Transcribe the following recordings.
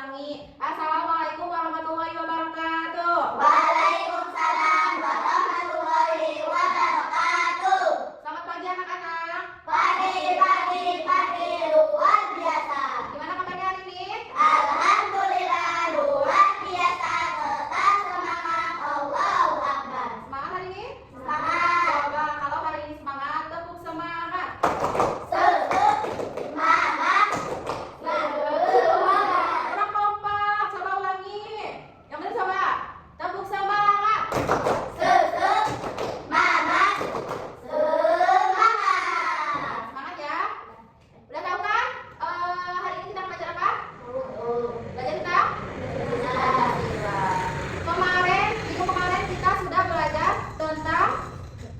ulangi. Assalamualaikum warahmatullahi wabarakatuh. Waalaikumsalam warahmatullahi wabarakatuh. Selamat pagi anak-anak. Pagi luar biasa. Gimana kabarnya hari ini? Alhamdulillah luar biasa. Tetap semangat. Allahu Akbar. Semangat hari ini? Semangat. Coba kalau hari ini semangat, tepuk semangat. Semangat. Kurang kompak, coba ulangi. Yang benar coba. Tepuk semangat. Semangat. Semangat ya. Udah tahu kan? Hari ini kita belajar apa? Belajar tentang Pancasila. Minggu kemarin kita sudah belajar tentang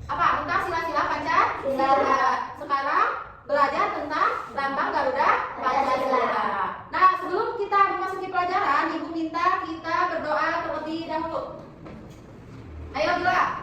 apa? Tentang sila-sila Pancasila. Sekarang belajar tentang lambang Garuda Pancasila. Nah, sebelum kita memasuki pelajaran, Ibu minta kita berdoa terlebih dahulu. Ayo Bila.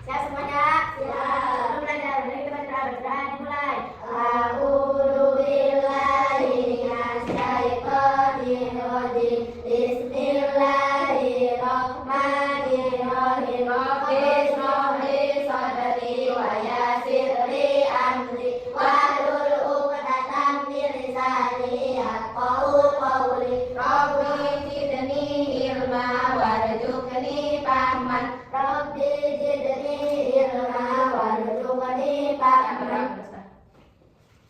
Siap semuanya? Siap. Belajar dari berdoa dimulai. A'udzu billahi minasyaitonir rajim. Bismillahirrahmanirrahim. Bismillah sadri wa yassir li amri wahlul 'uqdatam min lisani yafqahu qawli. Rabbi zidni ilma warzuqni fahman. Rabbi zidni ilma warzuqni fahman.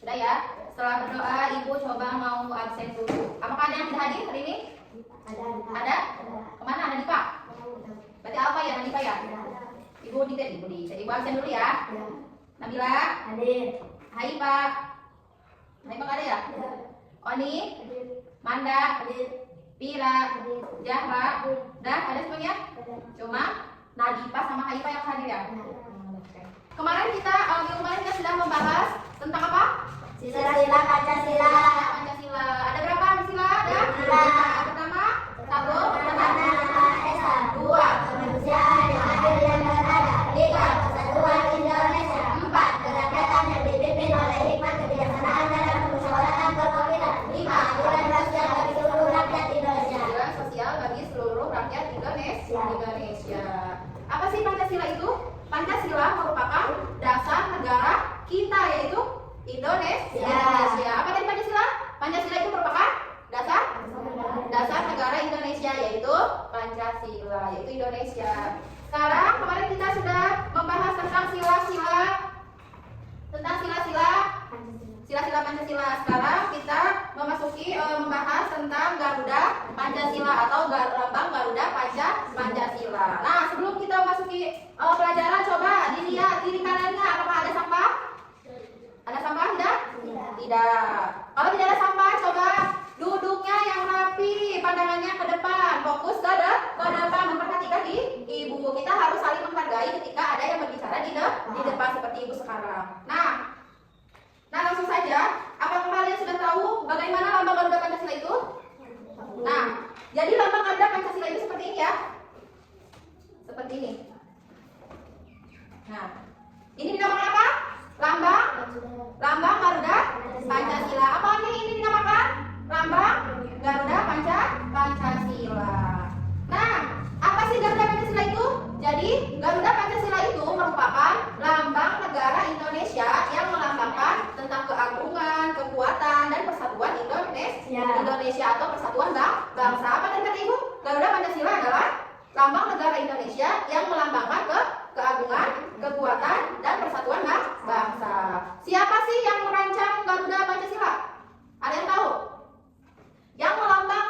Sudah ya? Setelah berdoa, Ibu coba mau absen dulu. Apakah ada yang tidak hadir hari ini? Ada? Kemana? Ada di Pak? Berarti Alfa ya, Nadifa ya? Ibu Ibu absen dulu ya. Nabila? Hadir. Hai Pak. Hai Pak ada ya? Oni? Manda? Pira? Jahra? Dah ada semuanya? Cuma Nadifa sama Haifa yang hadir ya? Kemarin kita sudah membahas tentang apa? Sila-sila Pancasila. Pancasila. Ada berapa sila? Ada? Sila. Pertama, satu, Pertama, Esa. Dua, kemanusiaan yang adil dan beradab. Tiga, persatuan Indonesia. Empat, kerakyatan yang dipimpin oleh hikmat kebijaksanaan dalam permusyawaratan berkomitmen. Lima, aturan sosial bagi seluruh rakyat Indonesia. aturan sosial bagi seluruh rakyat Indonesia. Apa sih Pancasila itu? Pancasila merupakan dasar negara kita, yaitu Indonesia. Apa tadi Pancasila? Pancasila itu merupakan dasar negara Indonesia, yaitu Pancasila, yaitu Indonesia. Sekarang kemarin kita sudah membahas tentang sila-sila Pancasila. Sekarang kita memasuki membahas tentang Garuda Pancasila atau lambang Garuda Pancasila. Nah, sebelum kita memasuki pelajaran, coba dilihat kiri kanannya, apakah ada sampah? Ada sampah tidak? Tidak. Kalau tidak ada sampah, coba duduknya yang rapi, pandangannya ke depan, fokus ke depan, memperhatikan di Ibu. Kita harus saling menghargai ketika ada yang berbicara di depan seperti Ibu sekarang. Nah, langsung saja. Apakah kalian sudah tahu bagaimana lambang Garuda Pancasila itu? Nah, jadi lambang Garuda Pancasila itu seperti ini ya. Seperti ini. Nah, ini dinamakan apa? Lambang Garuda Pancasila. Apa ini dinamakan? Lambang Garuda Pancasila. Nah, apa sih Garuda Pancasila itu? Jadi, Garuda Pancasila itu merupakan lambang negara Indonesia yang melambangkan tentang keagungan, kekuatan, dan persatuan Indonesia atau persatuan bangsa. Apa tadi kata Ibu? Garuda Pancasila adalah lambang negara Indonesia yang melambangkan keagungan, kekuatan, dan persatuan bangsa. Siapa sih yang merancang Garuda Pancasila? Ada yang tahu? Yang melambang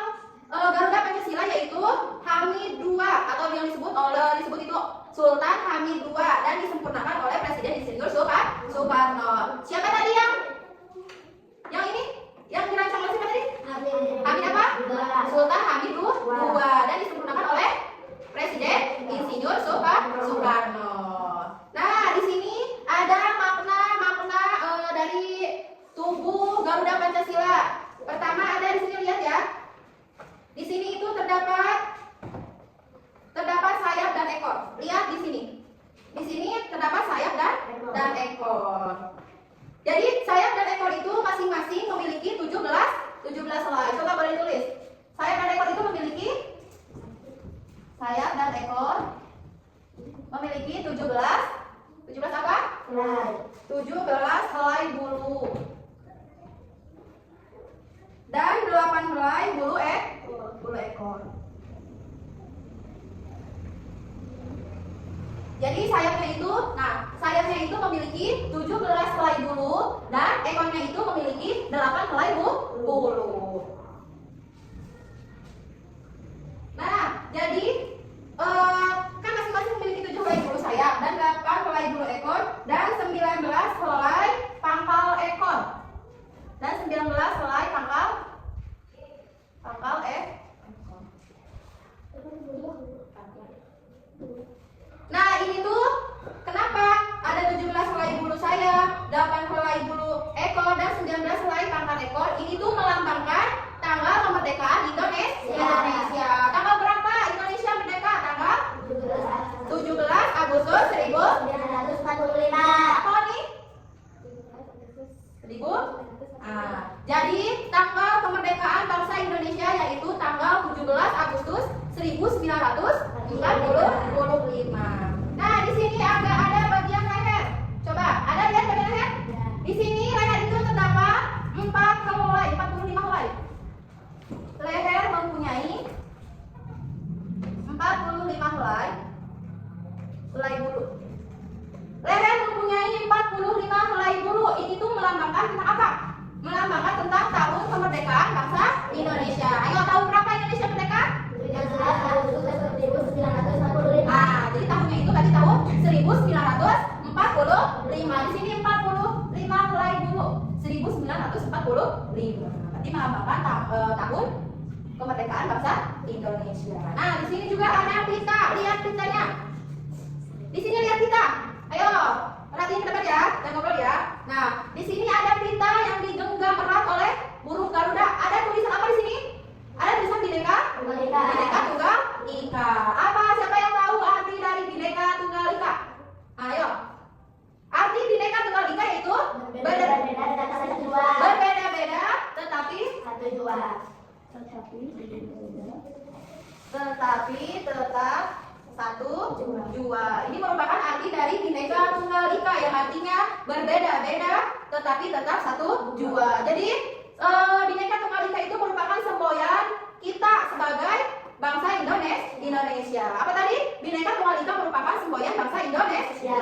Garuda Pancasila yaitu Hamid II atau yang disebut itu Sultan Hamid II dan disempurnakan oleh Presiden Insinyur Soekarno. Siapa tadi yang ini? Yang dirancang oleh siapa tadi? Hamid apa? Sultan Hamid II dan disempurnakan oleh Presiden Insinyur Soekarno. Nah, di sini helai bulu ekor. Jadi sayapnya itu memiliki 17 helai bulu dan ekornya itu memiliki 8 helai bulu. Nah, jadi kan masing-masing memiliki 7 helai bulu sayap dan 8 helai bulu ekor dan 19 helai pangkal ekor. Dan 19 helai pangkal ekor. Nah, ini tuh kenapa ada 17 helai bulu sayap, 8 helai bulu ekor dan 19 helai pangkal ekor? Ini tuh melambangkan tanggal kemerdekaan Indonesia. Tanggal berapa Indonesia merdeka? Tanggal 17 Agustus 1945. apa nih? 1000? Jadi tanggal kemerdekaan bangsa Indonesia yaitu tanggal 17 Agustus 1945. Nah, di sini ada bagian leher. Coba, ada lihat bagian leher? Di sini leher itu terdapat 45 helai. Leher mempunyai 45 helai bulu. Leher mempunyai 45 helai bulu. Ini tuh melambangkan tentang apa? Melambangkan tentang tahun kemerdekaan bangsa Indonesia. Ayo, tahun berapa Indonesia merdeka? 17 Agustus 1945. Jadi tahunnya itu tadi tahun 1945. Di sini 45 helai bulu. 1945. Berarti melambangkan tahun kemerdekaan bangsa Indonesia. Nah, di sini juga ada pita. Lihat pitanya. Di sini lihat pita. Ayo, perhatiin ke depan ya, dan ngobrol ya. Nah, di sini ada pita yang digenggam erat oleh burung Garuda. Ada tulisan apa di sini? Ada tulisan Bhinneka Tunggal Ika. Apa? Siapa yang tahu arti dari Bhinneka Tunggal Ika? Ayo. Arti Bhinneka Tunggal Ika yaitu berbeda-beda tetapi tetap satu jua. Ini merupakan arti dari Bhinneka Tunggal Ika yang artinya berbeda-beda tetapi tetap satu jua. Jadi Bhinneka Tunggal Ika itu merupakan semboyan kita sebagai bangsa Indonesia. Apa tadi? Bhinneka Tunggal Ika merupakan semboyan bangsa Indonesia.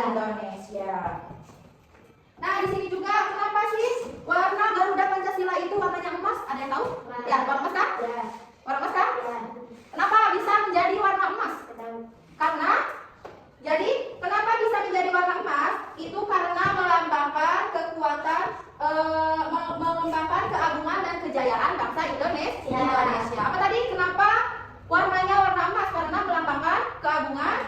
Nah, di sini juga kenapa sih warna Garuda Pancasila itu warnanya emas? Ada yang tahu? Ya, warna emas kan? Warna emas kan? Kenapa bisa menjadi warna emas? Kenapa bisa menjadi warna emas? Itu karena melambangkan kekuatan, melambangkan keagungan dan kejayaan bangsa Indonesia. Apa tadi? Kenapa warnanya warna emas? Karena melambangkan keagungan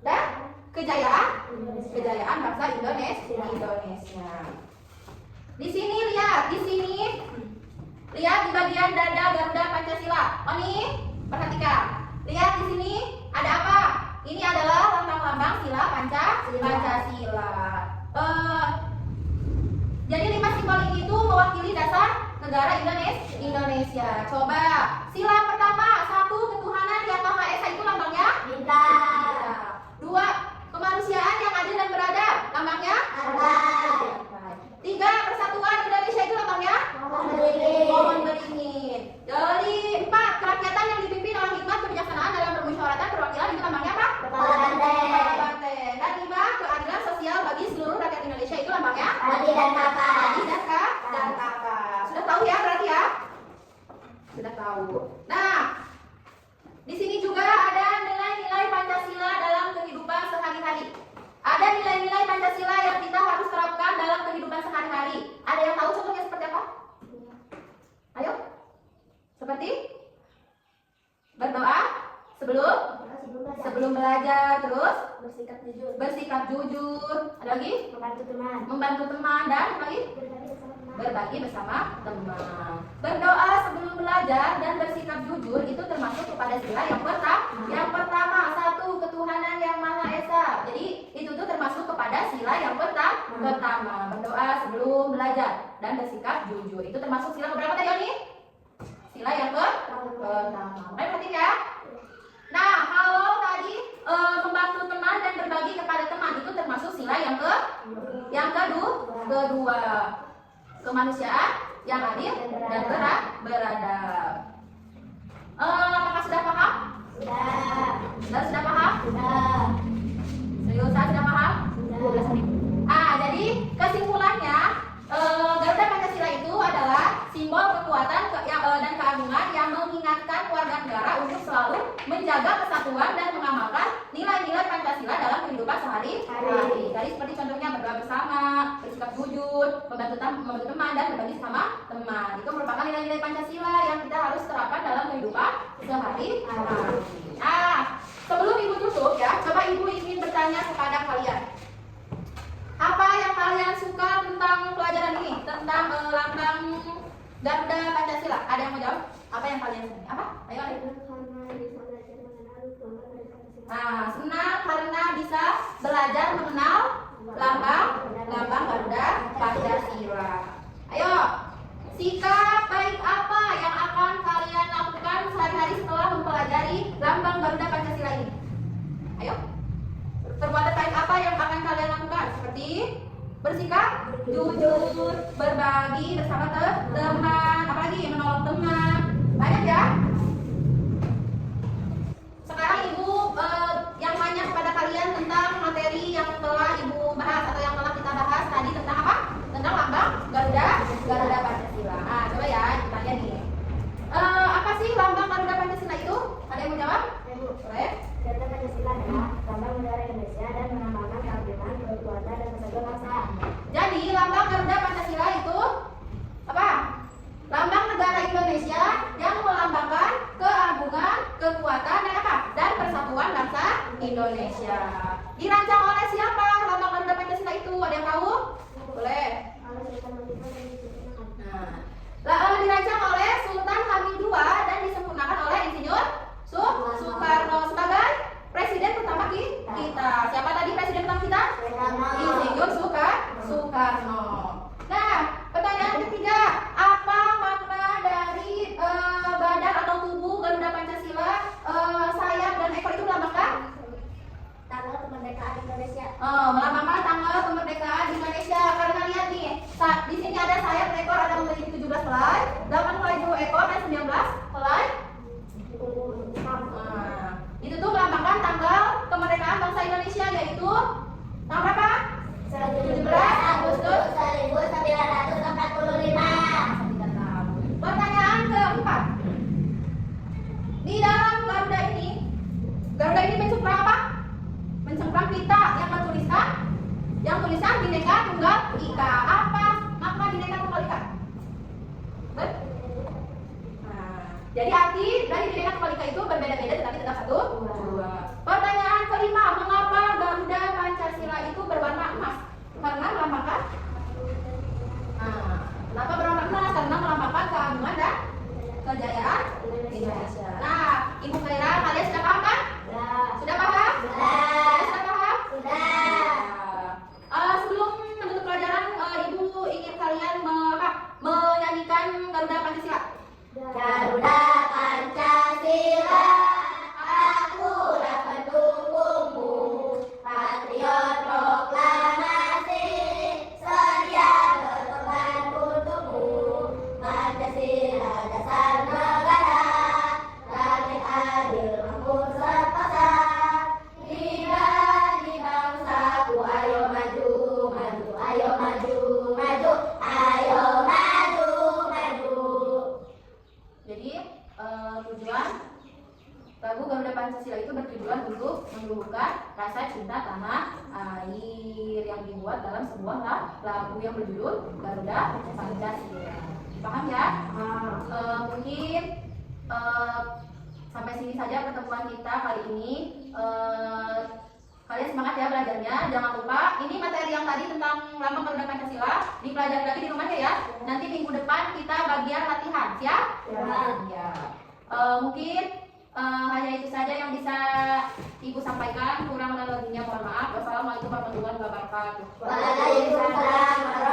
dan kejayaan bangsa Indonesia. Di sini lihat di bagian dada Garuda Pancasila. Oh nih, perhatikan. Lihat di sini ada apa? Ini adalah lambang-lambang sila Pancasila. Jadi 5 simbol ini itu mewakili dasar negara Indonesia. Coba sila pertama, 1 ketuhanan yang Maha Esa itu lambangnya Bintang. 2 kemanusiaan yang adil dan beradab, lambangnya Hargai. 3 persatuan Indonesia itu lambangnya pohon beringin. Dari 4 kerakyatan yang dipimpin oleh hikmat kebijaksanaan dalam permusyawaratan perwakilan itu lambangnya apa? Kepala banteng. Dan 5 keadilan sosial bagi seluruh rakyat Indonesia itu lambangnya Adik dan kakak. Sudah tahu ya berarti ya? Sudah tahu. Nah, di sini juga ada nilai-nilai Pancasila dalam kehidupan sehari-hari. Ada nilai-nilai Pancasila yang kita harus terapkan dalam kehidupan sehari-hari. Ada yang tahu contohnya seperti apa? Ayo. Seperti berdoa sebelum belajar, terus bersikap jujur. Ada lagi? Membantu teman dan apa lagi? Berbagi bersama teman. Berdoa sebelum belajar dan bersikap jujur itu termasuk kepada sila yang pertama. Yang pertama, 1 ketuhanan yang Maha Esa. Jadi itu tuh termasuk kepada sila yang pertama. Berdoa sebelum belajar dan bersikap jujur. Itu termasuk sila berapa tadi Oni? Sila yang pertama. Baik, perhatiin ya. Nah, kalau tadi membantu teman dan berbagi kepada teman itu termasuk sila yang kedua. Kemanusiaan yang adil dan beradab. membantu teman dan berbagi sama teman. Itu merupakan nilai-nilai Pancasila yang kita harus terapkan dalam kehidupan sehari-hari. Nah, sebelum ibu tutup ya, coba ibu ingin bertanya kepada kalian. Apa yang kalian suka tentang pelajaran ini? Tentang lambang Garuda Pancasila? Ada yang mau jawab? Apa yang kalian senang? Apa? Ayo, ayo. Nah, senang karena bisa belajar mengenal lambang Garuda Pancasila. Ayo, sikap baik apa yang akan kalian lakukan sehari-hari setelah mempelajari lambang Garuda Pancasila ini? Ayo, perbuatan baik apa yang akan kalian lakukan? Seperti bersikap jujur, berbagi bersama teman, apalagi menolong teman. Banyak ya. Sekarang ibu yang tanya kepada kalian tentang materi yang telah ibu bahas atau yang telah kita bahas tadi tentang apa? Tentang lambang Garuda Pancasila. Nah, coba ya tanya nih. Apa sih lambang Garuda Pancasila itu? Ada yang mau jawab? Boleh? Garuda Pancasila adalah lambang negara Indonesia dan melambangkan keagungan, kekuatan, dan persatuan bangsa. Jadi lambang Garuda Pancasila itu apa? Lambang negara Indonesia yang melambangkan keagungan, kekuatan, dan apa? Dan persatuan bangsa Indonesia. Dirancang oleh siapa lambang Garuda Pancasila itu? Ada yang tahu? Boleh. Nah, dirancang oleh Sultan Hamid II dan disempurnakan oleh Insinyur Soekarno sebagai presiden pertama kita. Siapa tadi presiden pertama kita? Insinyur Soekarno. Nah, pertanyaan ketiga, apa makna dari badan atau tubuh Garuda Pancasila, sayap dan ekor itu melambangkan? Tanggal kemerdekaan Indonesia. Melambangkan tanggal kemerdekaan Indonesia. Karena lihat nih, di sini ada sayap dan ekor, ada memiliki 17 helai, 8 helai buruh ekor dan 19 helai. Itu tuh melambangkan tanggal kemerdekaan bangsa Indonesia, yaitu tanggal berapa? 17 Agustus 1945. Pertanyaan keempat. Di dalam Garuda ini mencengkram apa? Mencengkram pita yang tulisan Bhinneka Tunggal Ika. Apa makna Bhinneka Tunggal Ika? Jadi arti dari Bhinneka Tunggal Ika itu berbeda-beda tetapi tetap satu. Pertanyaan kelima, mengapa Garuda Pancasila itu berwarna emas? Karena melambangkan. Kenapa berwarna emas? Karena melambangkan keagungan dan kejayaan Indonesia. Nah, Ibu Khaira, kalian sudah paham kan? Sudah paham? Sudah paham? Sebelum menutup pelajaran, Ibu ingin kalian menyanyikan Garuda Pancasila. Garuda Pancasila, aku dapat dukungmu. Patriot proklamasi, sedia berkorban untukmu. Pancasila dasar negara, damai adil makmur serta. Di bangsaku, ayo maju, maju, ayo maju, maju, ayo maju, maju. Jadi tujuan lagu Garuda Pancasila itu bertujuan untuk menumbuhkan rasa cinta tanah air yang dibuat dalam sebuah lagu yang berjudul Garuda Pancasila. Paham ya? Mungkin sampai sini saja pertemuan kita kali ini. Kalian semangat ya belajarnya. Jangan lupa ini materi yang tadi tentang lambang Garuda Pancasila dipelajari lagi di rumahnya ya. Nanti minggu depan kita bagian latihan, siap? Ya. Mungkin hanya itu saja yang bisa Ibu sampaikan. Kurang dan lebihnya mohon maaf. Wassalamualaikum warahmatullahi wabarakatuh. Waalaikumsalam.